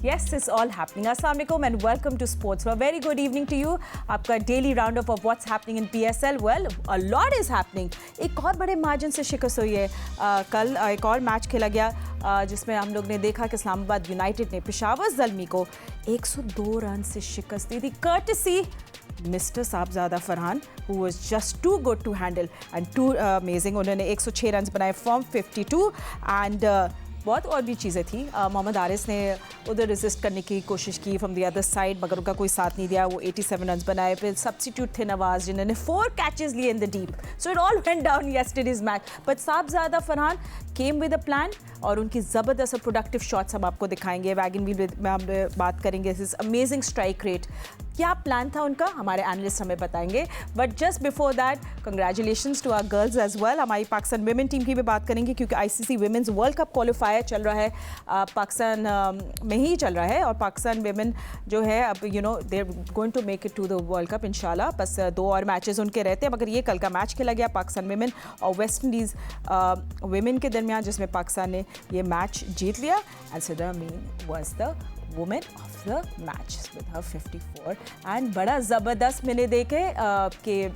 Yes, it's all happening. Assalamualaikum and welcome to Sports. A very good evening to you. आपका daily roundup of what's happening in PSL. Well, a lot is happening. एक और बड़े margin से शिकस्त हुई है. कल एक और मैच खेला गया जिसमें हम लोग ने देखा कि इस्लामाबाद यूनाइटेड ने पेशावर ज़ल्मी को 102 रन से शिकस्त दी थी. Courtesy Mr. साहबजादा Farhan, who was just too good to handle and too amazing. उन्होंने 106 रन बनाए from 52 and बहुत और भी चीज़ें थी. मोहम्मद आरिस ने उधर रेजिस्ट करने की कोशिश की फ्रॉम द अदर साइड, मगर उनका कोई साथ नहीं दिया. वो 87 रन बनाए. फिर सब्स्टिट्यूट थे नवाज जिन्होंने 4 कैचेस लिए in the deep. So it all went down yesterday's match. But Sahibzada Farhan came with a plan और उनकी ज़बरदस्त और प्रोडक्टिव शॉट्स हम आपको दिखाएंगे. वैगन व्हील में हम बात करेंगे. This amazing strike rate. क्या प्लान था उनका, हमारे एनालिस्ट हमें बताएंगे. But just before that congratulations to our girls as well. हमारी पाकिस्तान विमेन टीम की भी बात करेंगे क्योंकि ICC women's world cup qualifier चल रहा है. पाकिस्तान में ही चल रहा है और पाकिस्तान विमेन जो है अब they are going to make it to the world cup इंशाल्लाह. बस 2 और मैचेस उनके रहते हैं, मगर ये कल का मैच खेला गया पाकिस्तान विमेन और वेस्ट इंडीज़ विमेन के दरमियान, जिसमें पाकिस्तान ने ये मैच जीत लिया. And Sidra Ameen was the women of the match with her 54. And बड़ा ज़बरदस्त मैंने देखे कि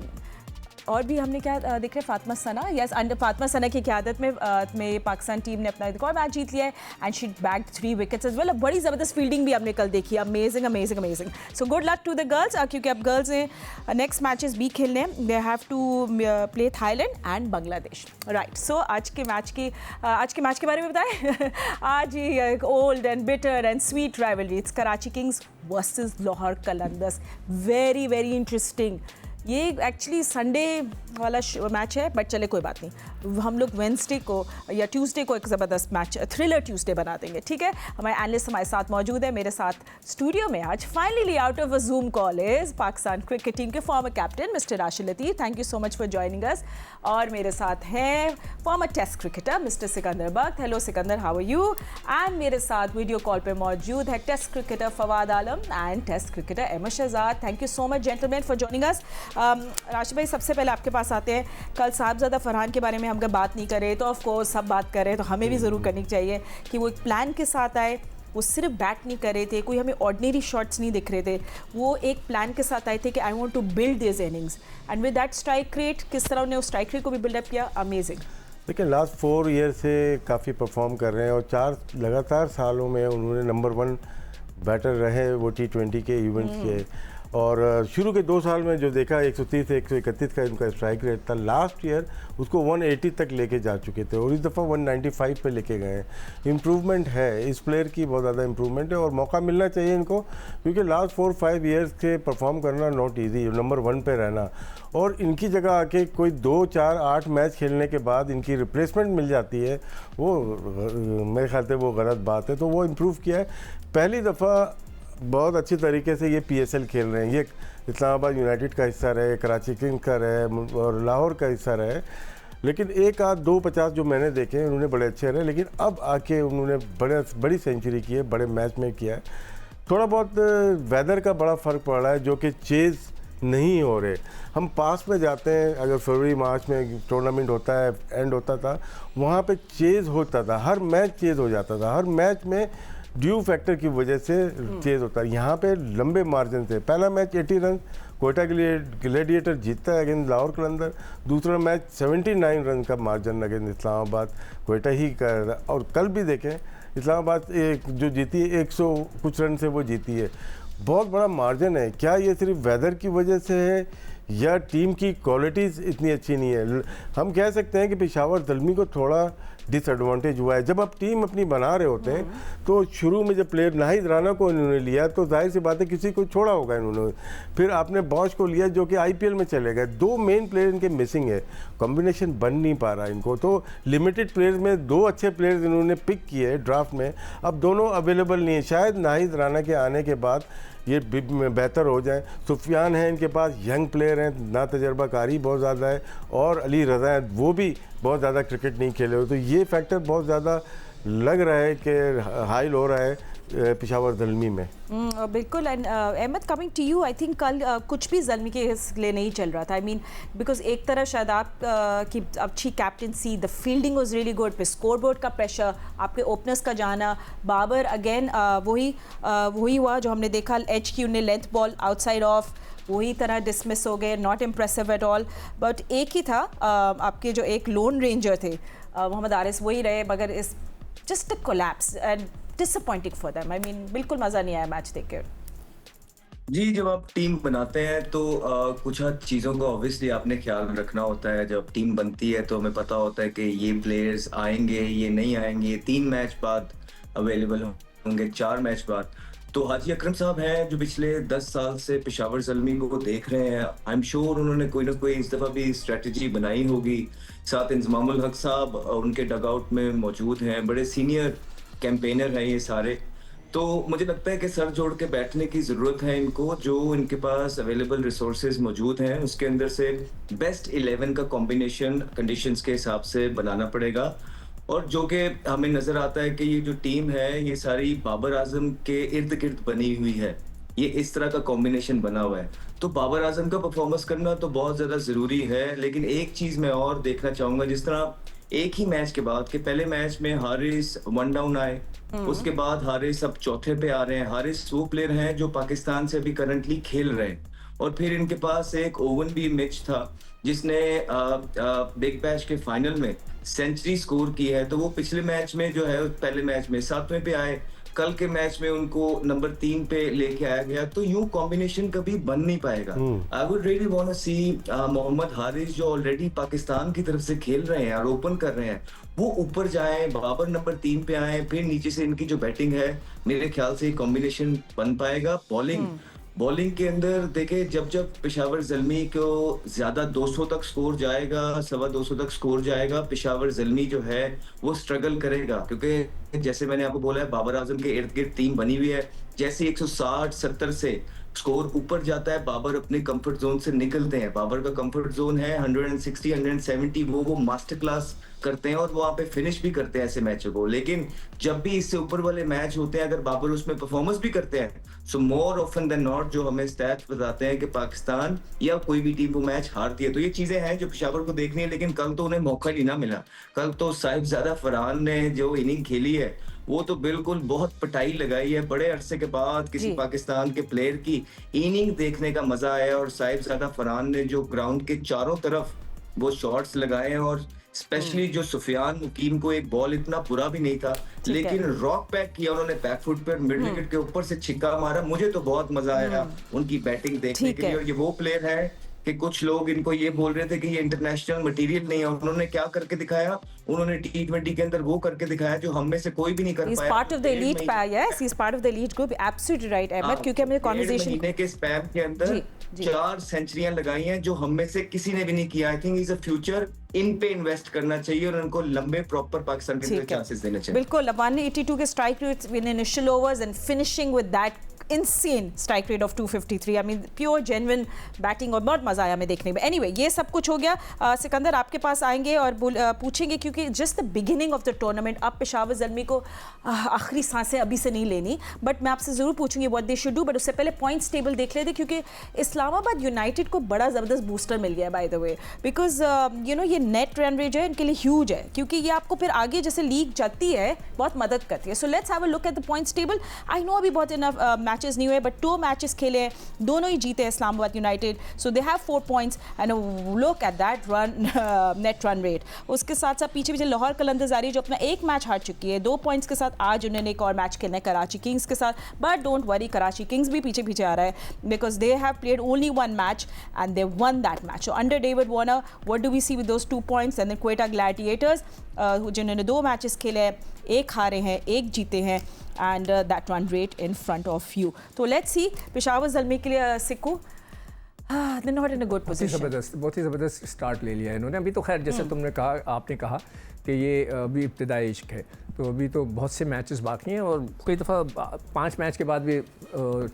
और भी हमने क्या देख रहे हैं, फातिमा सना. यस, अंडर फातिमा सना की क़यादत में पाकिस्तान टीम ने अपना एक और मैच जीत लिया है and she bagged 3 wickets as well. बड़ी ज़बरदस्त फील्डिंग भी हमने कल देखी. Amazing amazing amazing. So good luck to the girls क्योंकि अब गर्ल्स ने नेक्स्ट मैचेस भी खेलने हैं. They have to play Thailand and Bangladesh. Right. So आज के मैच के बारे में बताएं. आज ही एक old and bitter and sweet rivalry. It's Karachi Kings versus Lahore Qalandars. Very very interesting. ये एक्चुअली संडे वाला मैच है, बट चले कोई बात नहीं. हम लोग वेंसडे को या ट्यूसडे को एक ज़बरदस्त मैच थ्रिलर ट्यूसडे बना देंगे. ठीक है. हमारे एनालिस्ट हमारे साथ मौजूद है. मेरे साथ स्टूडियो में आज finally out of a Zoom call is Pakistan cricket team के former captain mister Rashid Latif. Thank you so much for joining us. और मेरे साथ हैं former test cricketer mister Sikandar Bakht. Hello Sikandar, how are you. And मेरे साथ वीडियो कॉल पर मौजूद है test cricketer Fawad Alam and test cricketer Ahmed Shehzad. Thank you so much gentleman for joining us. Rashid भाई, सबसे पहले आपके पास आते हैं. कल साहबजादा फरहान के बारे में हम अगर बात नहीं करें तो ऑफ कोर्स सब बात कर रहे हैं, तो हमें भी ज़रूर करनी चाहिए कि वो एक प्लान के साथ आए. वो सिर्फ बैट नहीं कर रहे थे, कोई हमें ऑर्डिनरी शॉट्स नहीं दिख रहे थे. वो एक प्लान के साथ आए थे कि I want to build this innings and with that strike rate. किस तरह उन्होंने उस स्ट्राइक रेट को भी बिल्डअप किया. अमेजिंग. लेकिन लास्ट 4 ईयर से काफ़ी परफॉर्म कर रहे हैं और 4 लगातार सालों में उन्होंने नंबर 1 बैटर रहे वो T20 के इवेंट्स के. और शुरू के 2 साल में जो देखा 130 से 131 का इनका स्ट्राइक रेट था. लास्ट ईयर उसको 180 तक लेके जा चुके थे और इस दफ़ा 195 पे लेके गए हैं. इम्प्रूवमेंट है, इस प्लेयर की बहुत ज़्यादा इम्प्रूवमेंट है और मौका मिलना चाहिए इनको क्योंकि लास्ट 4-5 ईयर्स के परफॉर्म करना नॉट ईजी. नंबर 1 पे रहना और इनकी जगह आके कोई 2-4-8 मैच खेलने के बाद इनकी रिप्लेसमेंट मिल जाती है, वो मेरे ख्याल से वो गलत बात है. तो वो इम्प्रूव किया है. पहली दफ़ा बहुत अच्छी तरीके से ये PSL खेल रहे हैं. ये इस्लामाबाद यूनाइटेड का हिस्सा रहे, कराची किंग्स का रहे और लाहौर का हिस्सा रहे. लेकिन 1-2-50 जो मैंने देखे हैं उन्होंने बड़े अच्छे रहे. लेकिन अब आके उन्होंने बड़ी सेंचुरी की है, बड़े मैच में किया है. थोड़ा बहुत वेदर का बड़ा फ़र्क पड़ रहा है जो कि चेज़ नहीं हो रहे. हम पास में जाते हैं, अगर फरवरी मार्च में टूर्नामेंट होता है, एंड होता था, वहाँ पे चेज़ होता था. हर मैच चेज़ हो जाता था. हर मैच में ड्यू फैक्टर की वजह से चेज़ होता है. यहाँ पे लंबे मार्जिन से पहला मैच 80 रन कोयटा के लिए ग्लेडिएटर जीतता है अगेंस्ट लाहौर कलंदर. दूसरा मैच 79 रन का मार्जिन अगेंस्ट इस्लामाबाद कोयटा ही का. और कल भी देखें इस्लामाबाद जो जीती है 100 कुछ रन से वो जीती है. बहुत बड़ा मार्जिन है. क्या ये सिर्फ वेदर की वजह से है या टीम की क्वालिटीज़ इतनी अच्छी नहीं है? हम कह सकते हैं कि पेशावर ज़ल्मी को थोड़ा डिसएडवांटेज हुआ है. जब आप टीम अपनी बना रहे होते हैं तो शुरू में जब प्लेयर नाहिद राना को इन्होंने लिया तो जाहिर सी बात है किसी को छोड़ा होगा इन्होंने. फिर आपने बॉश को लिया जो कि IPL में चले गए. 2 मेन प्लेयर इनके मिसिंग है. कॉम्बिनेशन बन नहीं पा रहा इनको. तो लिमिटेड प्लेयर्स में 2 अच्छे प्लेयर्स इन्होंने पिक किए ड्राफ्ट में. अब दोनों अवेलेबल नहीं है. शायद नाहिद राना के आने के बाद ये बेहतर हो जाए. सुफियान है इनके पास, यंग प्लेयर हैं, ना तजर्बाकारी बहुत ज़्यादा है. और अली रज़ा है, वो भी बहुत ज़्यादा क्रिकेट नहीं खेले हो. तो ये फैक्टर बहुत ज़्यादा लग रहा है कि हाई हो रहा है पेशावर ज़ल्मी में। बिल्कुल। And Ahmad, coming to you, I think कल कुछ भी ज़ल्मी के लिए नहीं चल रहा था। आई मीन बिकॉज एक तरह शादाब की अच्छी captaincy, the fielding was really good, पे स्कोर बोर्ड का प्रेशर, आपके ओपनर्स का जाना, बाबर अगेन वही हुआ जो हमने देखा, एच की उन्हें लेंथ बॉल आउटसाइड ऑफ, वही तरह डिसमिस हो गए, not impressive at all. But एक ही था आपके जो एक लोन रेंजर थे मोहम्मद आरिस, वही रहे, मगर इस just a collapse and disappointing for them. I mean बिल्कुल मज़ा नहीं आया मैच देख कर। जी, जब आप टीम बनाते हैं तो कुछ हद चीज़ों का ऑब्वियसली आपने ख्याल रखना होता है। जब टीम बनती है तो हमें पता होता है कि ये प्लेयर्स आएंगे, ये नहीं आएंगे, ये 3 मैच बाद अवेलेबल होंगे, 4 मैच बाद। तो हाजी अकरम साहब हैं जो पिछले 10 साल से पेशावर ज़ल्मी को देख रहे हैं। आई एम श्योर उन्होंने कोई ना कोई इस दफ़ा भी स्ट्रेटजी बनाई होगी। साथ इंजमामुल हक साहब उनके डगआउट में मौजूद हैं, बड़े सीनियर कैंपेनर हैं ये सारे। तो मुझे लगता है कि सर जोड़ के बैठने की ज़रूरत है इनको, जो इनके पास अवेलेबल रिसोर्सेज मौजूद हैं उसके अंदर से बेस्ट 11 का कॉम्बिनेशन कंडीशंस के हिसाब से बनाना पड़ेगा। और जो कि हमें नज़र आता है कि ये जो टीम है ये सारी बाबर आजम के इर्द गिर्द बनी हुई है, ये इस तरह का कॉम्बिनेशन बना हुआ है। तो बाबर आजम का परफॉर्मेंस करना तो बहुत ज़्यादा ज़रूरी है। लेकिन एक चीज़ मैं और देखना चाहूँगा, जिस तरह एक ही मैच के बाद के पहले मैच में हारिस 1 डाउन आए, उसके बाद हारिस अब चौथे पे आ रहे हैं। हारिस वो प्लेयर हैं जो पाकिस्तान से अभी करंटली खेल रहे हैं। और फिर इनके पास एक ओवन भी मिच था जिसने बिग बैश के फाइनल में सेंचुरी स्कोर की है। तो वो पिछले मैच में जो है पहले मैच में 7वें पे आए, कल के मैच में उनको नंबर 3 पे लेके आया गया। तो यूं कॉम्बिनेशन कभी बन नहीं पाएगा। I would really want to see Mohammad Haris जो ऑलरेडी पाकिस्तान की तरफ से खेल रहे हैं और ओपन कर रहे हैं, वो ऊपर जाएं, बाबर नंबर 3 पे आए, फिर नीचे से इनकी जो बैटिंग है मेरे ख्याल से कॉम्बिनेशन बन पाएगा। बॉलिंग के अंदर देखे, जब पेशावर ज़ल्मी को ज्यादा 200 तक स्कोर जाएगा, 225 तक स्कोर जाएगा, पेशावर ज़ल्मी जो है वो स्ट्रगल करेगा। क्योंकि जैसे मैंने आपको बोला है बाबर आजम के इर्द गिर्द टीम बनी हुई है। जैसे 160-70 से स्कोर ऊपर जाता है, बाबर अपने कंफर्ट जोन से निकलते हैं। बाबर का कंफर्ट जोन है 160-170, वो मास्टर क्लास करते हैं और वहां पे फिनिश भी करते हैं ऐसे मैचों को। लेकिन जब भी इससे ऊपर वाले मैच होते हैं, अगर बाबर उसमें परफॉर्मेंस भी करते हैं, सो मोर ऑफन देन नॉट जो हमें स्टैट्स बताते हैं कि पाकिस्तान या कोई भी टीम वो मैच हारती है। तो ये चीजें हैं जो पेशावर को देखनी है। लेकिन कल तो उन्हें मौका ही ना मिला। कल तो साहिबजादा फरहान ने जो इनिंग खेली है वो तो बिल्कुल बहुत पिटाई लगाई है। बड़े अरसे के बाद किसी पाकिस्तान के प्लेयर की इनिंग देखने का मजा आया। और साहिबजादा फरहान ने जो ग्राउंड के चारों तरफ वो शॉट्स लगाए हैं, और स्पेशली जो सुफियान मुकीम को एक बॉल इतना बुरा भी नहीं था, लेकिन रॉक बैक किया उन्होंने बैकफुट पर, मिड विकेट के ऊपर से छिक्का मारा। मुझे तो बहुत मजा आया उनकी बैटिंग देखने के लिए। और ये वो प्लेयर है कि कुछ लोग इनको ये बोल रहे थे कि ये इंटरनेशनल मटेरियल नहीं है, उन्होंने क्या करके दिखाया, उन्होंने T20 के अंदर वो करके दिखाया जो हम में से कोई भी नहीं कर पाया। He's part of the elite pair, yes, he's part of the elite group. Absolutely right, Ahmad, क्योंकि हमने कॉन्वर्सेशन महीने के स्पैम के अंदर 4 सेंचुरियां लगाई हैं जो हम में से किसी ने भी नहीं किया। I think is a future, इन पे इन्वेस्ट करना चाहिए और उनको लंबे प्रॉपर पाकिस्तान के लिए चांसेस देने चाहिए। बिल्कुल। 182 के strike rate in initial overs and finishing with that insane strike rate of 253. I mean pure genuine batting और बहुत मज़ा आया हमें देखने में। Anyway, ये सब कुछ हो गया। सिकंदर आपके पास आएंगे और पूछेंगे, क्योंकि just the beginning of the tournament, अब पेशावर ज़ल्मी को आखिरी सांसें अभी से नहीं लेनी, बट मैं आपसे ज़रूर पूछूंगी what they should do. But उससे पहले पॉइंट्स टेबल देख लेते, क्योंकि इस्लामाबाद यूनाइटेड को बड़ा ज़बरदस्त बूस्टर मिल गया by the way, because you know ये नेट रन रेट है इनके लिए ह्यूज है, क्योंकि ये आपको फिर आगे जैसे लीग जाती है बहुत मदद करती है। So let's have a look at the points table. I know अभी बहुत इनफ मैचेस नहीं हुए, बट 2 मैचेस खेले हैं, दोनों ही जीते Islamabad United. So they have 4 points and look at that net run rate. उसके साथ साथ पीछे पीछे लाहौर कलंदरजारी जो अपना एक मैच हार चुकी है 2 पॉइंट्स के साथ। आज उन्होंने एक और मैच खेलना है कराची किंग्स के साथ, but don't worry, Karachi Kings भी पीछे पीछे आ रहा है, because they have played only 1 match and they won that match. So under David Warner, what do we see with those 2 points? And then Quetta Gladiators जिन्होंने 2 मैचेस खेले हैं, 1 हारे हैं 1 जीते हैं, and that run rate in front of you. So let's see, Peshawar Zalmi के लिए सिक्कू they're not in a good position. बहुत ही ज़बरदस्त स्टार्ट ले लिया है इन्होंने। अभी तो खैर जैसे तुमने कहा, आपने कहा कि ये अभी इब्तिदाई इश्क है, तो अभी तो बहुत से मैचेस बाकी हैं और कई दफ़ा 5 मैच के बाद भी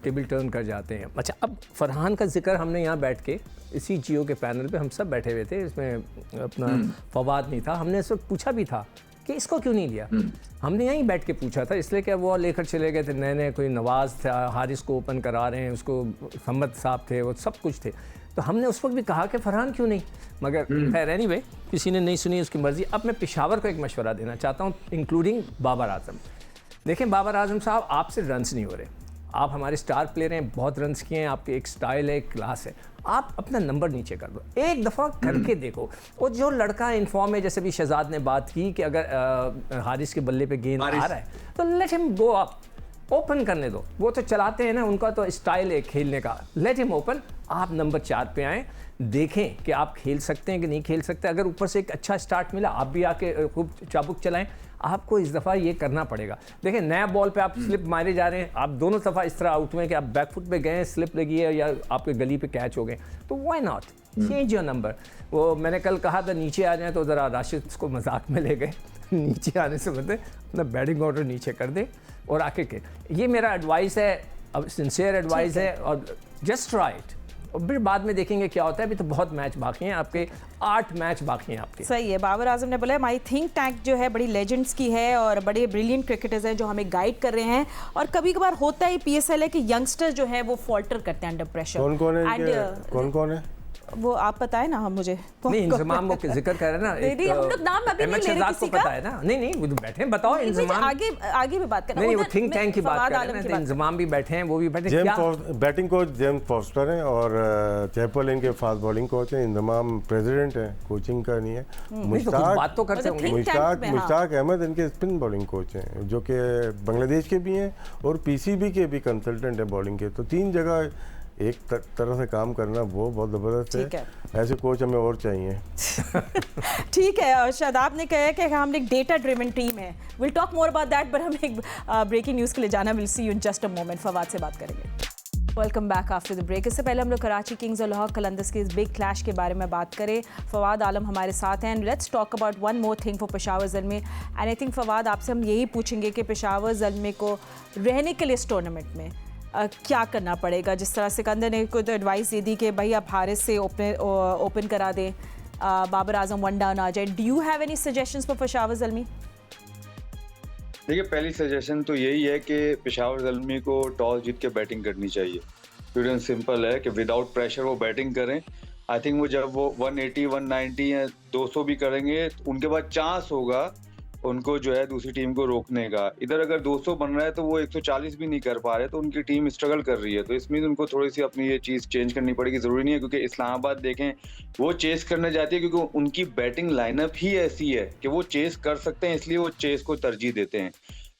टेबल टर्न कर जाते हैं। अच्छा, अब फरहान का जिक्र हमने यहाँ बैठ के इसी जियो के पैनल पे हम सब बैठे हुए थे, इसमें अपना फवाद नहीं था, हमने इस वक्त पूछा भी था कि इसको क्यों नहीं लिया। हमने यहीं बैठ के पूछा था, इसलिए कि वो लेकर चले गए थे, नए नए कोई नवाज़ था, हारिस को ओपन करा रहे हैं, उसको समद साहब थे, वो सब कुछ थे। तो हमने उस वक्त भी कहा कि फरहान क्यों नहीं, मगर खैर एनीवे किसी ने नहीं सुनी, उसकी मर्ज़ी। अब मैं पेशावर को एक मशवरा देना चाहता हूँ, इंक्लूडिंग बाबर आजम। देखें बाबर आजम साहब, आपसे रन्स नहीं हो रहे, आप हमारे स्टार प्लेयर हैं, बहुत रन्स किए हैं, आपके एक स्टाइल है, एक क्लास है, आप अपना नंबर नीचे कर दो, एक दफ़ा करके देखो। वो जो लड़का इन्फॉर्म है, जैसे भी शहजाद ने बात की कि अगर हारिस के बल्ले पे गेंद आ रहा है तो let him go up, open करने दो, वो तो चलाते हैं ना, उनका तो स्टाइल है खेलने का, लेट हिम ओपन। आप नंबर 4 पे आएँ, देखें कि आप खेल सकते हैं कि नहीं खेल सकते। अगर ऊपर से एक अच्छा स्टार्ट मिला, आप भी आके खूब चाबुक चलाएं। आपको इस दफ़ा ये करना पड़ेगा। देखिए नया बॉल पे आप स्लिप मारे जा रहे हैं, आप दोनों दफ़ा इस तरह आउट हुए कि आप बैकफुट पे गए, स्लिप लगी है या आपके गली पे कैच हो गए, तो why not change your number. वो मैंने कल कहा था नीचे आ जाए, तो ज़रा राशिद को मजाक में ले गए नीचे आने से मतलब अपना बैटिंग ऑर्डर नीचे कर दे और आके के, ये मेरा एडवाइस है, अब सिंसियर एडवाइस है, और जस्ट राइट। और फिर बाद में देखेंगे क्या होता है। अभी तो बहुत मैच बाकी हैं, आपके 8 मैच बाकी हैं आपके। सही है, बाबर आजम ने बोला माई थिंक टैंक जो है बड़ी लेजेंड्स की है और बड़े ब्रिलियंट क्रिकेटर्स हैं जो हमें गाइड कर रहे हैं। और कभी कभार होता है PSL है कि यंगस्टर्स जो है वो फॉल्टर करते हैं अंडर प्रेशर। कौन कौन है वो आप बताएं ना, हम मुझे नहीं इंजमाम वो जिक्र कर रहे हैं ना, नहीं हम लोग नाम अभी नहीं ले रहे किसी का, पता है ना। नहीं वो बैठे हैं, बताओ इंजमाम। आगे भी बात करना, नहीं वो थिंक टैंक की बात कर रहे हैं, इंजमाम भी बैठे हैं, वो भी बैठे हैं। बैटिंग कोच जेम्स फॉस्टर हैं और चैपल इनके फास्ट बॉलिंग कोच हैं, इंजमाम प्रेसिडेंट हैं, कोचिंग का नहीं है। बात तो करते होंगे। मुश्ताक अहमद इनके स्पिन बॉलिंग कोच हैं, जो कि बांग्लादेश के भी हैं और PCB के भी कंसल्टेंट हैं बॉलिंग के। तो 3 जगह एक तरह से काम करना वो बहुत ज़बरदस्त है। ऐसे कोच हमें और चाहिए। ठीक है, और शादाब ने कहा कि हम एक डेटा ड्रिवन टीम है। Will talk more about that, but हम एक ब्रेकिंग न्यूज़ के लिए जाना, will see you in just a moment. Fawad से बात करेंगे। Welcome back after the break. इससे पहले हम लोग कराची किंग्स और लाहौर कलंदर्स के इस बिग क्लैश के बारे में बात करें। फवाद आलम हमारे साथ हैं, and let's talk about one more thing for Peshawar Zalmi. And I think Fawad आपसे हम यही पूछेंगे कि पेशावर ज़ल्मी को रहने के लिए इस टूर्नामेंट में क्या करना पड़ेगा। जिस तरह सिकंदर ने कोई तो एडवाइस दे दी कि भाई आप हारिस से ओपन करा दें, बाबर आजम 1 डाउन आ जाए। Do you have any suggestions for Peshawar Zalmi? देखिए पहली सजेशन तो यही है कि पेशावर ज़ल्मी को टॉस जीत के बैटिंग करनी चाहिए। प्योर एंड सिंपल है कि विदाउट प्रेशर वो बैटिंग करें। आई थिंक वो जब वो 180, 190 या 200 भी करेंगे तो उनके बाद चांस होगा उनको जो है दूसरी टीम को रोकने का। इधर अगर 200 बन रहा है तो वो 140 भी नहीं कर पा रहे, तो उनकी टीम स्ट्रगल कर रही है। तो इसमें उनको थोड़ी सी अपनी ये चीज़ चेंज करनी पड़ेगी। ज़रूरी नहीं है क्योंकि इस्लामाबाद देखें वो चेस करने जाती है क्योंकि उनकी बैटिंग लाइनअप ही ऐसी है कि वो चेस कर सकते हैं, इसलिए वो चेस को तरजीह देते हैं।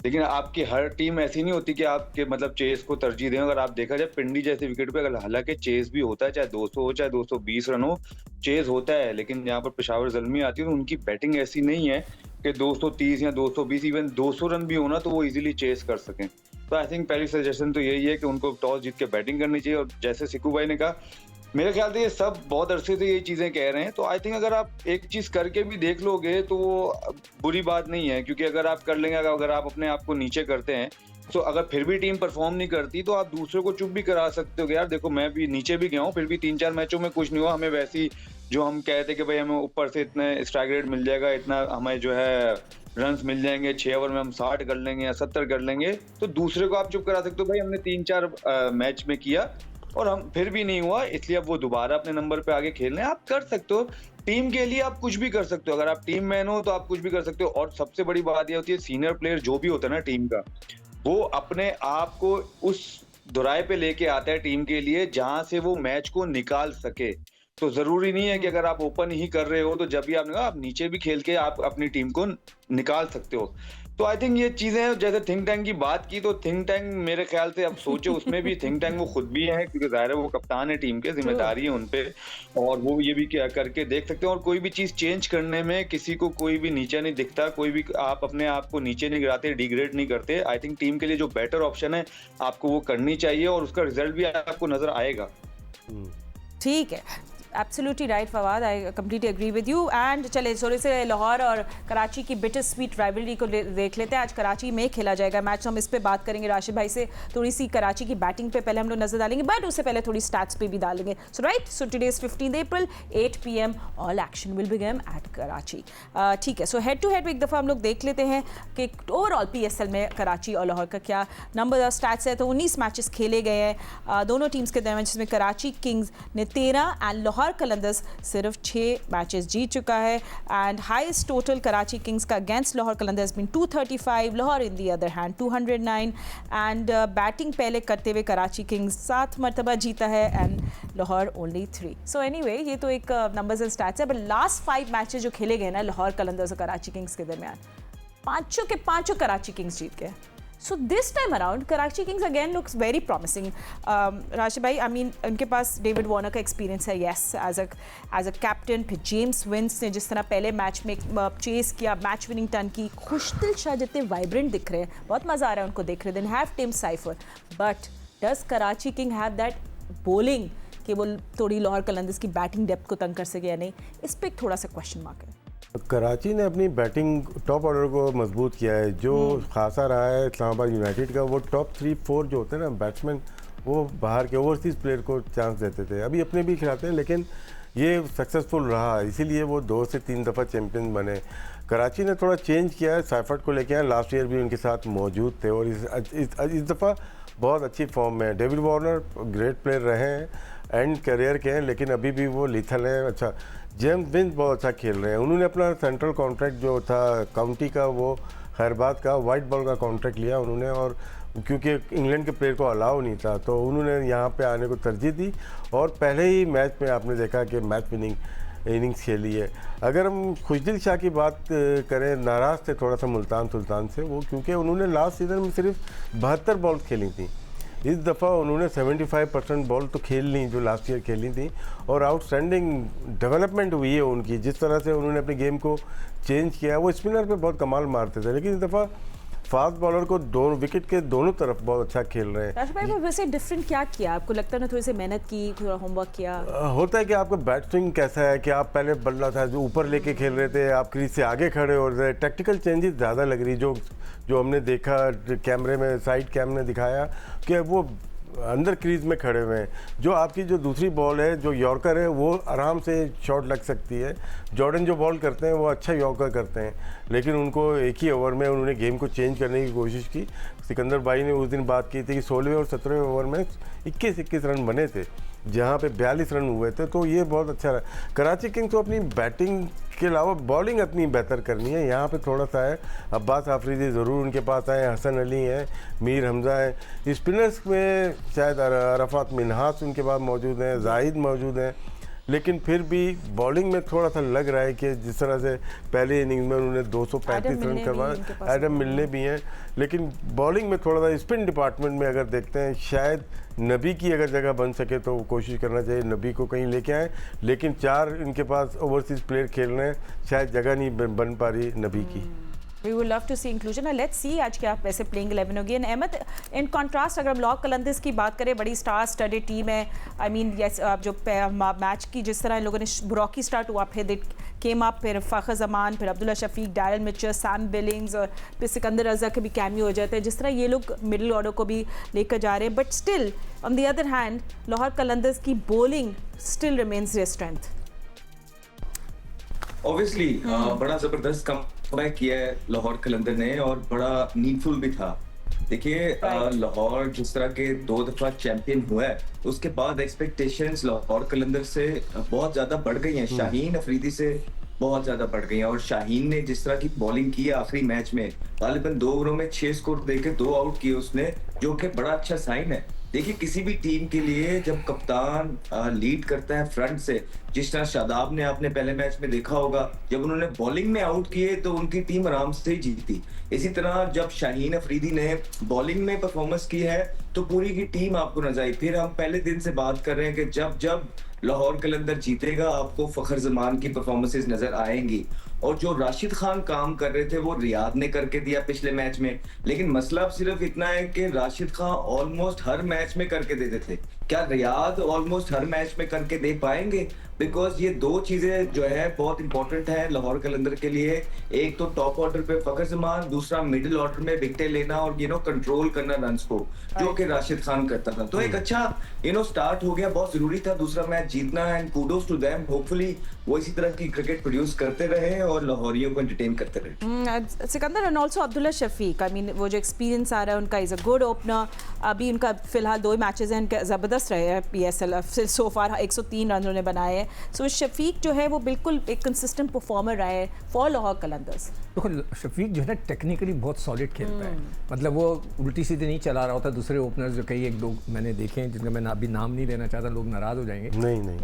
लेकिन आपकी हर टीम ऐसी नहीं होती कि आपके मतलब चेस को तरजीह दें। अगर आप देखा जाए पिंडी जैसे विकेट पे अगर हालांकि चेस भी होता है, चाहे 200 हो चाहे 220 रन हो, चेस होता है, लेकिन यहाँ पर पेशावर ज़ल्मी आती है तो उनकी बैटिंग ऐसी नहीं है कि 230 या 220 इवन 200 रन भी होना तो वो इजीली चेस कर सकें। तो आई थिंक पहली सजेशन तो यही है कि उनको टॉस जीत के बैटिंग करनी चाहिए। और जैसे सिकू भाई ने कहा, मेरे ख्याल से ये सब बहुत अरसे से यही चीज़ें कह रहे हैं, तो आई थिंक अगर आप एक चीज़ करके भी देख लोगे तो वो बुरी बात नहीं है। क्योंकि अगर आप कर लेंगे, अगर आप अपने आप को नीचे करते हैं तो अगर फिर भी टीम परफॉर्म नहीं करती तो आप दूसरों को चुप भी करा सकते हो कि यार देखो मैं भी नीचे भी गया हूँ, फिर भी 3-4 मैचों में कुछ नहीं हुआ, हमें वैसी जो हम कहते कि भाई हमें ऊपर से इतने स्ट्राइक रेट मिल जाएगा, इतना हमें जो है रन्स मिल जाएंगे, 6 ओवर में हम 60 कर लेंगे या 70 कर लेंगे, तो दूसरे को आप चुप करा सकते हो भाई हमने 3-4 मैच में किया और हम फिर भी नहीं हुआ, इसलिए अब वो दोबारा अपने नंबर पे आगे खेलने आप कर सकते हो। टीम के लिए आप कुछ भी कर सकते हो, अगर आप टीम मैन हो तो आप कुछ भी कर सकते हो। और सबसे बड़ी बात यह होती है सीनियर प्लेयर जो भी होता है ना टीम का, वो अपने आप को उस दोराए पे लेके आता है टीम के लिए जहां से वो मैच को निकाल सके। तो जरूरी नहीं है कि अगर आप ओपन ही कर रहे हो तो जब भी आपने कहा आप नीचे भी खेल के आप अपनी टीम को निकाल सकते हो। तो आई थिंक ये चीजें, जैसे थिंक टैंक की बात की, तो थिंक टैंक मेरे ख्याल से अब सोचो उसमें भी थिंक टैंक वो खुद भी है क्योंकि जाहिर है वो कप्तान है टीम के, जिम्मेदारी है उनपे, और वो ये भी क्या करके देख सकते हैं। और कोई भी चीज चेंज करने में किसी को कोई भी नीचे नहीं दिखता, कोई भी आप अपने आप को नीचे नहीं गिराते, डिग्रेड नहीं करते। आई थिंक टीम के लिए जो बेटर ऑप्शन है आपको वो करनी चाहिए और उसका रिजल्ट भी आपको नजर आएगा। ठीक है, absolutely right Fawad, I completely agree with you. And चले थोड़े से लाहौर और कराची की बिटर स्वीट राइवलरी को देख लेते हैं। आज कराची में खेला जाएगा मैच, हम इस पे बात करेंगे राशिद भाई से। थोड़ी सी कराची की बैटिंग पे पहले हम लोग नजर डालेंगे, बट उससे पहले थोड़ी स्टैट्स पे भी डालेंगे। So today is 15 April 8 PM all action will begin eight Karachi. ठीक है, सो हेड टू हेड एक दफ़ा हम लोग देख लेते हैं कि ओवरऑल PSL में कराची और लाहौर का क्या नंबर ऑफ स्टैट्स है। तो 19 मैचेस खेले गए हैं दोनों टीम्स के दरमियान, जिसमें कराची किंग्स ने 13 एंड लाहौर कलंदर्स सिर्फ 6 मैचेस जीत चुका है। And highest total Karachi Kings का अगेंस्ट लाहौर कलंदर्स बिन 235, Lahore in the other hand 209। And batting पहले करते हुए कराची किंग्स 7 मरतबा जीता है and Lahore only 3। So anyway, ये तो एक नंबर्स एंड स्टैट्स है, बट लास्ट 5 मैचेस जो खेले गए ना लाहौर कलंदर्स और कराची किंग्स के दरमियान, 5 के 5 कराची किंग्स जीत गए। So this time around, Karachi Kings again looks very promising. Rashid bhai, I mean, उनके पास डेविड वार्नर का एक्सपीरियंस है, yes, as a captain। फिर जेम्स विंस ने जिस तरह पहले मैच में चेस किया, मैच विनिंग टर्न की, खुशदिल शाह जितने वाइब्रेंट दिख रहे हैं, बहुत मज़ा आ रहा है उनको देख रहे। Then have Tim Seifert, but does Karachi King have that bowling कि वो थोड़ी लाहौर कलंदर्स की बैटिंग डेप्थ को तंग कर सके या नहीं? इस पर एक थोड़ा सा क्वेश्चन मार्क है। कराची ने अपनी बैटिंग टॉप ऑर्डर को मजबूत किया है। जो खासा रहा है इस्लामाबाद यूनाइटेड का, वो टॉप 3-4 जो होते हैं ना बैट्समैन, वो बाहर के ओवरसीज़ प्लेयर को चांस देते थे, अभी अपने भी खिलाते हैं, लेकिन ये सक्सेसफुल रहा, इसीलिए वो 2 से 3 दफ़ा चैम्पियन बने। कराची ने थोड़ा चेंज किया है, साइफर्ट को लेके आए, लास्ट ईयर भी उनके साथ मौजूद थे और इस दफ़ा बहुत अच्छी फॉर्म में है। डेविड वार्नर ग्रेट प्लेयर रहे हैं, एंड करियर के हैं, लेकिन अभी भी वो लीथल हैं। अच्छा, जेम्स विंस बहुत अच्छा खेल रहे हैं। उन्होंने अपना सेंट्रल कॉन्ट्रैक्ट जो था काउंटी का, वो खैरबाद का वाइट बॉल का कॉन्ट्रैक्ट लिया उन्होंने, और क्योंकि इंग्लैंड के प्लेयर को अलाउ नहीं था तो उन्होंने यहाँ पे आने को तरजीह दी, और पहले ही मैच में आपने देखा कि मैच विनिंग इनिंग्स खेली है। अगर हम खुशदिल शाह की बात करें, नाराज़ थे थोड़ा सा मुल्तान सुल्तान से वो, क्योंकि उन्होंने लास्ट सीज़न में सिर्फ 72 बॉल खेली थी। इस दफ़ा उन्होंने 75% बॉल तो खेल ली जो लास्ट ईयर खेली थी, और आउटस्टैंडिंग डेवलपमेंट हुई है उनकी। जिस तरह से उन्होंने अपने गेम को चेंज किया, वो स्पिनर पे बहुत कमाल मारते थे, लेकिन इस दफ़ा फास्ट बॉलर को दोनों विकेट के दोनों तरफ बहुत अच्छा खेल रहे हैं। राशिद भाई, वैसे डिफरेंट क्या किया आपको लगता है ना? थोड़ी सी मेहनत की, थोड़ा होमवर्क किया? होता है कि आपका बैट स्विंग कैसा है कि आप पहले बल्ला था जो ऊपर लेके खेल रहे थे, आप क्रीज से आगे खड़े हो रहे थे। टेक्टिकल चेंजेस ज़्यादा लग रही, जो हमने देखा कैमरे में, साइड कैम ने दिखाया कि वो अंदर क्रीज में खड़े हुए हैं। जो आपकी जो दूसरी बॉल है, जो यॉर्कर है, वो आराम से शॉट लग सकती है। जॉर्डन जो बॉल करते हैं वो अच्छा यॉर्कर करते हैं, लेकिन उनको एक ही ओवर में उन्होंने गेम को चेंज करने की कोशिश की। सिकंदर भाई ने उस दिन बात की थी कि 16वें और 17वें ओवर में 21 रन बने थे, जहाँ पे 42 रन हुए थे, तो ये बहुत अच्छा रहा। कराची किंग्स को अपनी बैटिंग के अलावा बॉलिंग अपनी बेहतर करनी है। यहाँ पे थोड़ा सा है, अब्बास आफरीदी ज़रूर उनके पास आए, हसन अली हैं, मीर हमज़ा हैं। स्पिनर्स में शायद अरफात मिन्हास उनके पास मौजूद हैं, जाहिद मौजूद हैं, लेकिन फिर भी बॉलिंग में थोड़ा सा लग रहा है कि जिस तरह से पहले इनिंग्स में उन्होंने 235 रन करवाए, एडम मिलने भी हैं, लेकिन बॉलिंग में थोड़ा सा स्पिन डिपार्टमेंट में अगर देखते हैं, शायद नबी की अगर जगह बन सके तो कोशिश करना चाहिए, नबी को कहीं लेके आए, लेकिन 4 इनके पास ओवरसीज़ प्लेयर खेल रहे हैं, शायद जगह नहीं बन पा रही नबी की। We would love to see inclusion. Now let's see आज क्या वैसे प्लेइंग 11 होगी। एंड अहमद, इन कॉन्ट्रास्ट अगर हम लाहौर कलंदर्स की बात करें, बड़ी स्टार स्टडेड टीम है। आई मीन यस, जो मैच की जिस तरह इन लोगों ने बुरॉकी स्टार्ट हुआ, फिर केम अप, फिर फ़खर जमान, फिर Abdullah Shafique, Daryl Mitchell, Sam Billings, और फिर सिकंदर रज़ा के भी कैमियो हो जाते हैं। जिस तरह ये लोग मिडिल ऑर्डर को भी लेकर जा रहे हैं, but still on the other hand Lahore Qalandars की bowling still remains their strength. Obviously बड़ा जबरदस्त कमबैक किया है लाहौर कलंदर ने, और बड़ा नीडफुल भी था। देखिए लाहौर जिस तरह के 2 दफा चैंपियन हुआ है, उसके बाद एक्सपेक्टेशंस लाहौर कलंदर से बहुत ज्यादा बढ़ गई हैं, शाहीन अफरीदी से बहुत ज्यादा बढ़ गई हैं। और शाहीन ने जिस तरह की बॉलिंग की है आखिरी मैच में, गालिबन 2 ओवरों में 6 स्कोर देके 2 आउट किए उसने, जो कि बड़ा अच्छा साइन है। देखिए किसी भी टीम के लिए जब कप्तान लीड करता है फ्रंट से, जिस तरह शादाब ने आपने पहले मैच में देखा होगा, जब उन्होंने बॉलिंग में आउट किए तो उनकी टीम आराम से जीती। इसी तरह जब शाहीन अफरीदी ने बॉलिंग में परफॉर्मेंस की है तो पूरी की टीम आपको नजर आई। फिर हम पहले दिन से बात कर रहे हैं कि जब जब लाहौर कलंदर जीतेगा आपको फखर जमान की परफॉर्मेंसेस नजर आएंगी। और जो राशिद खान काम कर रहे थे वो रियाद ने करके दिया पिछले मैच में, लेकिन मसला सिर्फ इतना है कि राशिद खान ऑलमोस्ट हर मैच में करके देते थे, क्या रियाद ऑलमोस्ट हर मैच में करके दे पाएंगे? बिकॉज ये दो चीजें जो है बहुत इंपॉर्टेंट है लाहौर कलंदर के लिए। एक तो टॉप ऑर्डर पे फखर जमान, दूसरा मिडिल ऑर्डर में विकेटें लेना और कंट्रोल करना रन्स को, जो कि राशिद खान करता था। तो एक अच्छा स्टार्ट हो गया, बहुत जरूरी था दूसरा मैच जीतना, and kudos to them. Hopefully वो इसी तरह की क्रिकेट प्रोड्यूस करते रहे और लाहौरियों को एंटरटेन करते रहे। Sikandar and also Abdullah Shafique, I mean वो जो एक्सपीरियंस आ रहा है उनका, इज़ अ गुड ओपनर। अभी उनका फिलहाल 2 मैचेस हैं, ज़बरदस्त रहे हैं PSL सो फार, 103 रन उन्होंने बनाए हैं। सो शफीक जो है वो बिल्कुल एक कंसिस्टेंट परफॉर्मर रहा है फॉर लाहौर कलंदर्स। देखो शफीक जो है ना टेक्निकली बहुत सॉलिड खेलता है, मतलब वो उल्टी सीधे नहीं चला रहा होता। दूसरे ओपनर्स जो कई 1-2 मैंने देखे हैं जिनका मैं अभी नाम नहीं लेना चाहता, लोग नाराज़ हो जाएंगे। नहीं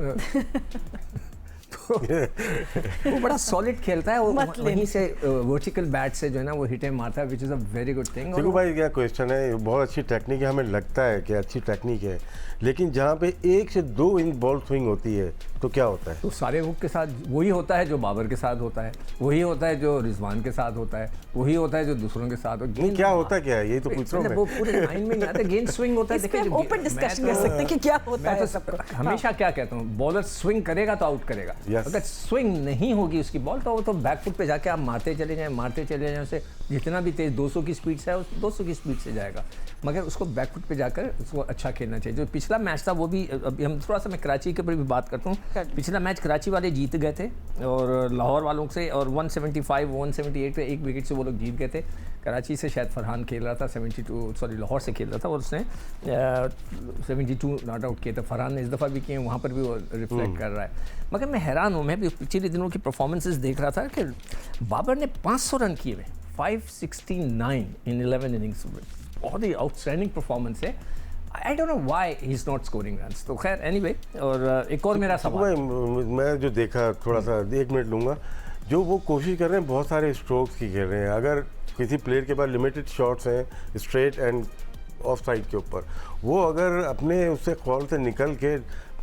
तो वो बड़ा सॉलिड खेलता है, वो वहीं से वर्टिकल बैट से जो है ना वो हिटें मारता है, which is a very good thing. देखो भाई क्या क्वेश्चन है, बहुत अच्छी टेक्निक है, हमें लगता है कि अच्छी टेक्निक है, लेकिन जहाँ पे 1 से 2 इंच बॉल स्विंग होती है तो क्या होता है? तो सारे हुक के साथ वही होता है जो बाबर के साथ होता है, वही होता है जो रिजवान के साथ होता है, वही होता है जो दूसरों के साथ होता है। क्या होता क्या है, ये तो पूछ रहा हूँ मैं। वो पूरे लाइन में नहीं आता, गेंद स्विंग होता है। देखिए ओपन डिस्कशन कर सकते हैं कि क्या होता है। हमेशा क्या कहता हूँ, बॉलर स्विंग करेगा तो आउट करेगा, अगर स्विंग नहीं होगी उसकी बॉल तो वो तो बैकफुट पे जाके आप मारते चले जाएं, उसे जितना भी तेज 200 की स्पीड से है उस 200 की स्पीड से जाएगा, मगर उसको बैकफुट पे जाकर उसको अच्छा खेलना चाहिए। जो पिछला मैच था वो भी, अभी हम थोड़ा सा मैं कराची के ऊपर भी बात करता हूँ। पिछला मैच कराची वाले जीत गए थे और लाहौर वालों से, और 175-178 पे 1 विकेट से वो लोग जीत गए थे। कराची से शायद फरहान खेल रहा था, लाहौर से खेल रहा था और उसने 72 नॉट आउट किए थे। फरहान ने इस दफ़ा भी किए, वहाँ पर भी वो रिफ्लेक्ट कर रहा है। मगर मैं हैरान हूँ, मैं भी पिछले दिनों की परफॉर्मेंसेस देख रहा था कि बाबर ने 500 रन किए हुए, 569 इन 11 इनिंग्स, बहुत ही आउटस्टैंडिंग परफॉर्मेंस है। I don't know why he is not scoring runs. तो खैर एनीवे, और एक और मेरा सवाल, मैं जो देखा थोड़ा सा 1 मिनट लूँगा, जो वो कोशिश कर रहे हैं बहुत सारे स्ट्रोक्स की खेल रहे हैं। अगर किसी प्लेयर के पास लिमिटेड शॉट्स हैं स्ट्रेट एंड ऑफ साइड के ऊपर, वो अगर अपने उससे कॉल से निकल के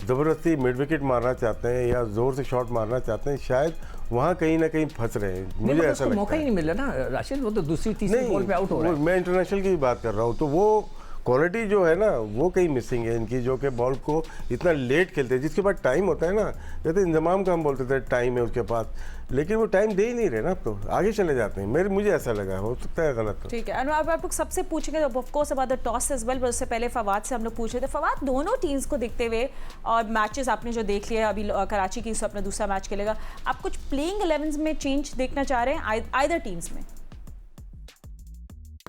ज़बरदस्ती मिड विकेट मारना चाहते हैं या ज़ोर से शॉट मारना चाहते हैं, शायद वहाँ कहीं ना कहीं फंस रहे हैं। मुझे ऐसा लगता है मौका ही नहीं मिल रहा ना राशिद, वो तो दूसरी तीसरी बॉल पे आउट हो रहा है। मैं इंटरनेशनल की बात कर रहा हूँ, तो वो क्वालिटी जो है ना वो कहीं मिसिंग है इनकी, जो कि बॉल को इतना लेट खेलते हैं। जिसके पास टाइम होता है ना, जैसे इंजमाम का हम बोलते थे टाइम है उसके पास, लेकिन वो टाइम दे ही नहीं रहे ना, अब तो आगे चले जाते हैं। मुझे ऐसा लगा, हो सकता है गलत। ठीक है, अब आप लोग सबसे पूछेंगे of course about the toss as well, पर उससे पहले फवाद से हम लोग पूछ रहे थे। फवाद, दोनों टीम्स को देखते हुए और मैचेस आपने जो देख लिया, अभी कराची की अपना दूसरा मैच खेलेगा, आप कुछ प्लेइंग 11 में चेंज देखना चाह रहे हैं आइदर टीम्स में?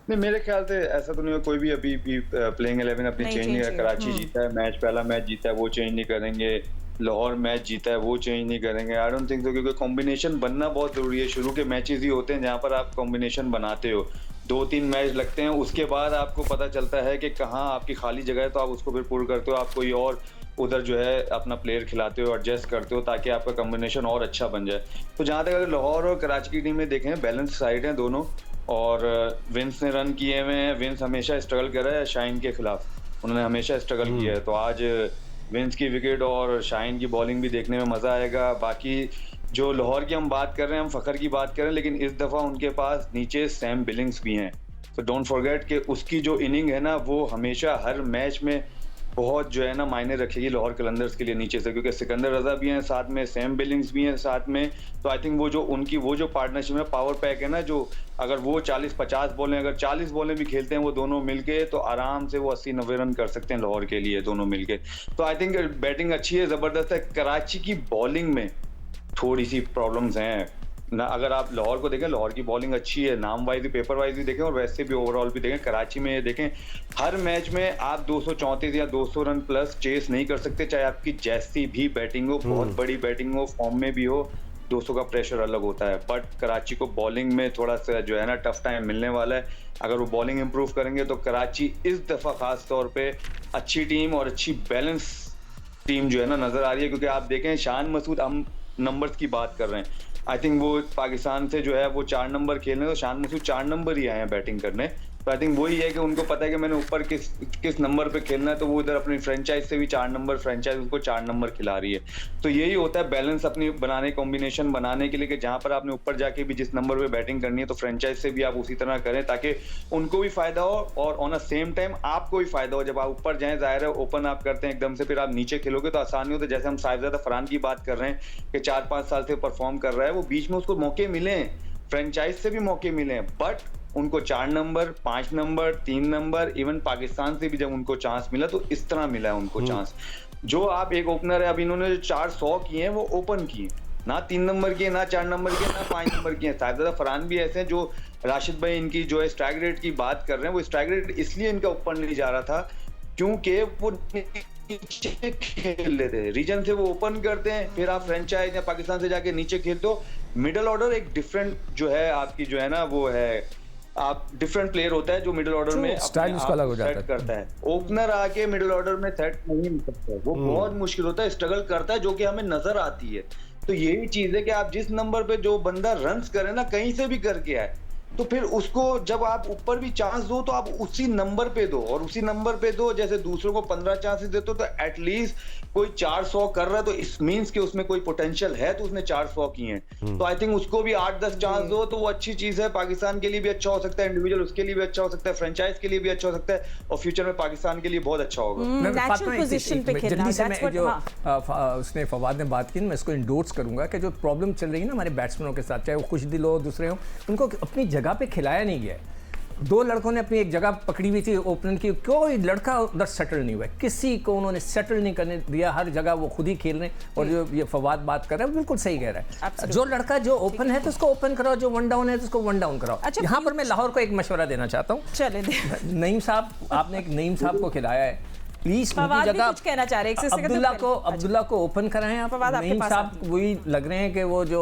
नहीं, मेरे ख्याल से ऐसा तो नहीं है, कोई भी अभी भी प्लेइंग 11 अपनी चेंज नहीं है। कराची जीता है मैच, पहला मैच जीता है, वो चेंज नहीं करेंगे। लाहौर मैच जीता है, वो चेंज नहीं करेंगे। आई डोंट थिंक सो, क्योंकि कॉम्बिनेशन बनना बहुत जरूरी है। शुरू के मैचेस ही होते हैं जहाँ पर आप कॉम्बिनेशन बनाते हो, 2-3 मैच लगते हैं, उसके बाद आपको पता चलता है कि कहाँ आपकी खाली जगह है, तो आप उसको फिर पूर्ण करते हो, आप कोई और उधर जो है अपना प्लेयर खिलाते हो, एडजस्ट करते हो, ताकि आपका कॉम्बिनेशन और अच्छा बन जाए। तो जहाँ तक अगर लाहौर और कराची की टीम में देखें, बैलेंस साइड हैं दोनों, और विंस ने रन किए हुए हैं। विंस हमेशा स्ट्रगल कर रहा है शाइन के खिलाफ, उन्होंने हमेशा स्ट्रगल किया है। तो आज विंस की विकेट और शाइन की बॉलिंग भी देखने में मज़ा आएगा। बाकी जो लाहौर की हम बात कर रहे हैं, हम फ़खर की बात कर रहे हैं, लेकिन इस दफ़ा उनके पास नीचे सैम बिलिंग्स भी हैं। तो डोंट फॉरगेट कि उसकी जो इनिंग है ना, वो हमेशा हर मैच में बहुत जो है ना मायने रखेगी लाहौर कलंदर्स के लिए नीचे से, क्योंकि सिकंदर रजा भी हैं साथ में, सैम बिलिंग्स भी हैं साथ में। तो आई थिंक वो जो पार्टनरशिप है, पावर पैक है ना, जो अगर वो 40-50 बॉलें, अगर 40 बॉलें भी खेलते हैं वो दोनों मिलके, तो आराम से वो 80-90 रन कर सकते हैं लाहौर के लिए दोनों मिलके। तो आई थिंक बैटिंग अच्छी है, ज़बरदस्त है। कराची की बॉलिंग में थोड़ी सी प्रॉब्लम्स हैं ना। अगर आप लाहौर को देखें, लाहौर की बॉलिंग अच्छी है, नाम वाइज भी, पेपर वाइज भी देखें, और वैसे भी ओवरऑल भी देखें। कराची में देखें, हर मैच में आप 234 या 200 रन प्लस चेस नहीं कर सकते, चाहे आपकी जैसी भी बैटिंग हो, बहुत बड़ी बैटिंग हो, फॉर्म में भी हो, 200 का प्रेशर अलग होता है। बट कराची को बॉलिंग में थोड़ा सा जो है ना टफ टाइम मिलने वाला है। अगर वो बॉलिंग इंप्रूव करेंगे तो कराची इस दफ़ा खास तौर पे अच्छी टीम और अच्छी बैलेंस टीम जो है ना नज़र आ रही है। क्योंकि आप देखें, शान मसूद, हम नंबर्स की बात कर रहे हैं, आई थिंक वो पाकिस्तान से जो है वो 4 नंबर खेलने, तो शान मसूद 4 नंबर ही आए हैं बैटिंग करने, तो आई थिंक वही है कि उनको पता है कि मैंने ऊपर किस नंबर पे खेलना है, तो वो इधर अपनी फ्रेंचाइज से भी 4 नंबर, फ्रेंचाइज उसको 4 नंबर खिला रही है। तो यही होता है बैलेंस अपनी बनाने, कॉम्बिनेशन बनाने के लिए कि जहां पर आपने ऊपर जाके भी जिस नंबर पे बैटिंग करनी है तो फ्रेंचाइज से भी आप उसी तरह करें ताकि उनको भी फायदा हो और ऑन अ सेम टाइम आपको भी फायदा हो। जब आप ऊपर जाएं, जाहिर है ओपन आप करते हैं एकदम से, फिर आप नीचे खेलोगे तो आसान नहीं होता। जैसे हम साहिबजादा फरहान की बात कर रहे हैं कि 4-5 साल से परफॉर्म कर रहा है, वो बीच में उसको मौके मिले हैं, फ्रेंचाइज से भी मौके मिले हैं, बट उनको 4 number, 5 number, 3 number, even Pakistan से भी जब उनको चांस मिला तो इस तरह मिला है उनको चांस। जो आप एक ओपनर है, अब इन्होंने जो 400 किए हैं वो ओपन किए, ना 3 नंबर किए, ना 4 नंबर किए, ना 5 नंबर किए। साहिबजादा फरहान भी ऐसे हैं जो राशिद भाई इनकी जो है स्ट्राइक रेट की बात कर रहे हैं, वो स्ट्राइक रेट इसलिए इनका ऊपर नहीं जा रहा था क्योंकि वो नीचे खेल लेते हैं। रीजन से वो ओपन करते हैं, फिर आप फ्रेंचाइज या पाकिस्तान से जाके नीचे खेलते हो। मिडिल ऑर्डर एक डिफरेंट जो है आपकी जो है ना वो है, आप डिफरेंट प्लेयर होता है जो मिडिल ऑर्डर में स्टाइल उसका अलग हो जाता है, करता है। ओपनर आके मिडिल ऑर्डर में सेट नहीं हो सकता, वो बहुत मुश्किल होता है, स्ट्रगल करता है, जो कि हमें नजर आती है। तो यही चीज है कि आप जिस नंबर पे जो बंदा रन्स करे ना, कहीं से भी करके आए, तो फिर उसको जब आप ऊपर भी चांस दो तो आप उसी नंबर पे दो, और उसी नंबर पे दो। जैसे दूसरों को 15 चांसेस देते हो तो एटलीस्ट कोई 400 कर रहा है तो इस मींस कि उसमें कोई पोटेंशियल है, तो उसने 400 किए हैं। तो आई थिंक उसको भी 8-10 चांस दो तो वो अच्छी चीज है। पाकिस्तान के लिए भी अच्छा हो सकता है, इंडिविजुअल उसके लिए भी अच्छा हो सकता है, फ्रेंचाइज के लिए भी अच्छा हो सकता है, और फ्यूचर में पाकिस्तान के लिए बहुत अच्छा होगा। नेचुरल पोजीशन पे खेलना, जल्दी से that's मैं what- जो हाँ। उसने फवाद ने बात की, मैं इसको इंडोर्स करूंगा कि जो प्रॉब्लम चल रही है ना हमारे बैट्समैनों के साथ, चाहे वो खुशदिल हो दूसरे हो, उनको अपनी जगह पे खिलाया नहीं गया है। 2 लड़कों ने अपनी एक जगह पकड़ी हुई थी ओपनर की, कोई लड़का उधर सेटल नहीं हुआ, किसी को उन्होंने सेटल नहीं करने दिया, हर जगह वो खुद ही खेल रहे हैं। और जो ये फवाद बात कर रहा है वो बिल्कुल सही कह रहा है, Absolutely. जो लड़का जो ओपन है तो उसको ओपन कराओ, जो 1 डाउन है तो उसको 1 डाउन कराओ। अच्छा, यहाँ पर मैं लाहौर को एक मशवरा देना चाहता हूँ। चले नईम साहब, आपने एक नईम साहब को खिलाया है, प्लीज फवाद भी कुछ कहना चाह रहे हैं, एक से सेकंड अब्दुल्ला को ओपन कराएं आप। फवाद आपके नईम पास साहब वही लग रहे हैं कि वो जो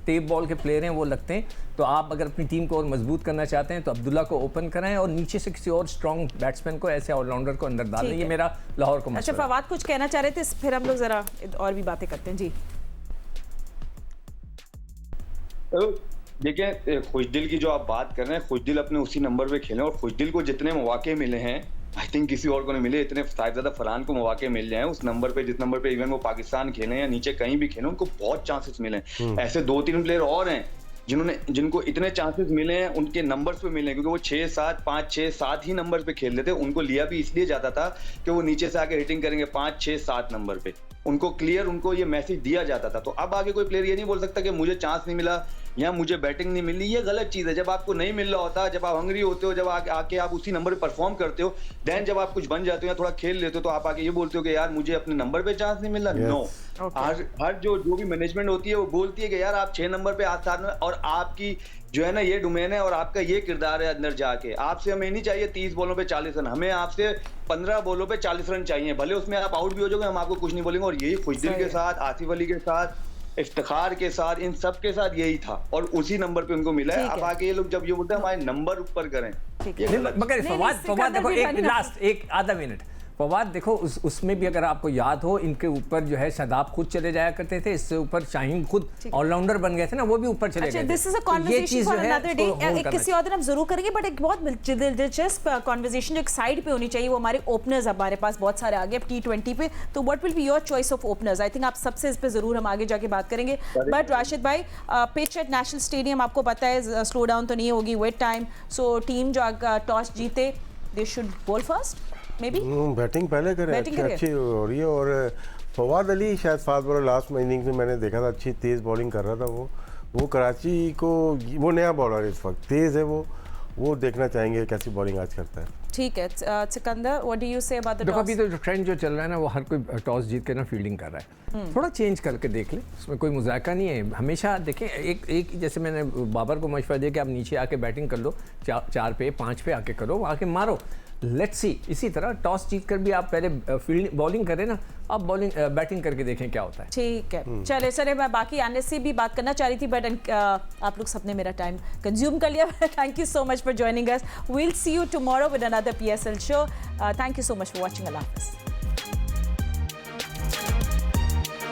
टेप बॉल के प्लेयर हैं वो लगते हैं, तो आप अगर अपनी टीम को और मजबूत करना चाहते हैं तो अब्दुल्ला को ओपन कराएं और नीचे से किसी और स्ट्रॉन्ग बैट्समैन को, ऐसे ऑलराउंडर को अंदर डालें। ये मेरा लाहौर को अच्छा, मशवरा है। फवाद कुछ कहना चाह रहे थे, फिर हम लोग जरा और भी बातें करते हैं जी। देखिए, खुशदिल की जो आप बात कर रहे हैं, खुशदिल अपने उसी नंबर पे खेले, और खुशदिल को जितने मौके मिले हैं आई थिंक किसी और को नहीं मिले, इतने साहिबजादा फरहान को मौके मिल जाए उस नंबर पे, जिस नंबर पे इवन वो पाकिस्तान खेले या नीचे कहीं भी खेले, उनको बहुत चांसेस मिले हैं। ऐसे 2-3 प्लेयर और हैं जिनको इतने चांसेस मिले हैं, उनके नंबर्स पे मिले हैं, क्योंकि वो 6-7, 5-6-7 ही नंबर पे खेल रहे थे। उनको लिया भी इसलिए जाता था कि वो नीचे से आके हिटिंग करेंगे 5-6-7 नंबर पे, उनको क्लियर, उनको ये मैसेज दिया जाता था। तो अब आगे कोई प्लेयर ये नहीं बोल सकता कि मुझे चांस नहीं मिला या मुझे बैटिंग नहीं मिली, ये गलत चीज है। जब आपको नहीं मिल रहा होता, जब आप हंग्री होते हो, जब आके आप उसी नंबर पे परफॉर्म करते हो, देन जब आप कुछ बन जाते हो या थोड़ा खेल लेते हो तो आप आके ये बोलते हो कि यार मुझे अपने नंबर पे चांस नहीं मिला। नो, हर जो भी मैनेजमेंट होती है वो बोलती है कि यार आप 6 नंबर पे साथ में, और आपकी जो है ना ये डोमेन है और आपका ये किरदार है अंदर जाके, आपसे हमें नहीं चाहिए 30 बॉलों पे 40 रन, हमें आपसे 15 बॉलों पे 40 रन चाहिए। भले उसमें आप आउट भी हो जाओगे, हम आपको कुछ नहीं बोलेंगे। और यही खुशदिल के साथ, आसिफ अली के साथ, इफ्तिखार के साथ, इन सब के साथ यही था, और उसी नंबर पे उनको मिला है। अब आके ये लोग जब ये बोलते हैं हमारे नंबर ऊपर करें, मगर फवाद देखो, एक लास्ट एक आधा मिनट, फवाद देखो उसमें भी अगर आपको याद हो, इनके ऊपर जो है शादाब खुद चले जाया करते थे, इससे ऊपर शाहीन खुद ऑलराउंडर बन गए थे ना, वो भी ऊपर चले गए। This is a conversation for another day, किसी और दिन हम जरूर करेंगे, बट एक बहुत दिलचस्प कन्वर्सेशन जो एक साइड पे होनी चाहिए, वो हमारे ओपनर्स हमारे पास बहुत सारे आ गए अब T20 पे, तो what will be your choice of openers? I think आप सबसे इस पे जरूर हम आगे जाके बात करेंगे। बट राशिद भाई, पिच एट नेशनल स्टेडियम आपको पता है स्लो डाउन तो नहीं होगी, वेट टाइम, सो टीम जो टॉस जीते they should ball first maybe, batting पहले करें, अच्छी हो रही है। और फवाद अली शायद फास्ट बॉलर, लास्ट इनिंग्स में मैंने देखा था अच्छी तेज़ बॉलिंग कर रहा था वो कराची को, वो नया बॉलर इस वक्त तेज़ है, वो देखना चाहेंगे कैसी बॉलिंग आज करता है। ठीक है, Sikandar, what do you say about the toss? अभी तो जो ट्रेंड जो चल रहा है ना, वो हर कोई टॉस जीत के ना फील्डिंग कर रहा है, थोड़ा चेंज करके देख ले, उसमें कोई मुज़ायका नहीं है। हमेशा देखें, एक जैसे मैंने बाबर को मशवरा दिया कि आप नीचे आके बैटिंग कर लो, 4 पे 5 पे आके करो, आके मारो, लेट्स सी। इसी तरह टॉस जीत कर भी आप पहले फील्डिंग बॉलिंग करें ना, आप बैटिंग करके देखें क्या होता है। ठीक है, चले सर, मैं बाकी आने से भी बात करना चाह रही थी, बट आप लोग सबने मेरा टाइम कंज्यूम कर लिया। Thank you so much for joining us, we'll see you tomorrow with another PSL show. Thank you so much for watching, अल्लाह हाफिज़।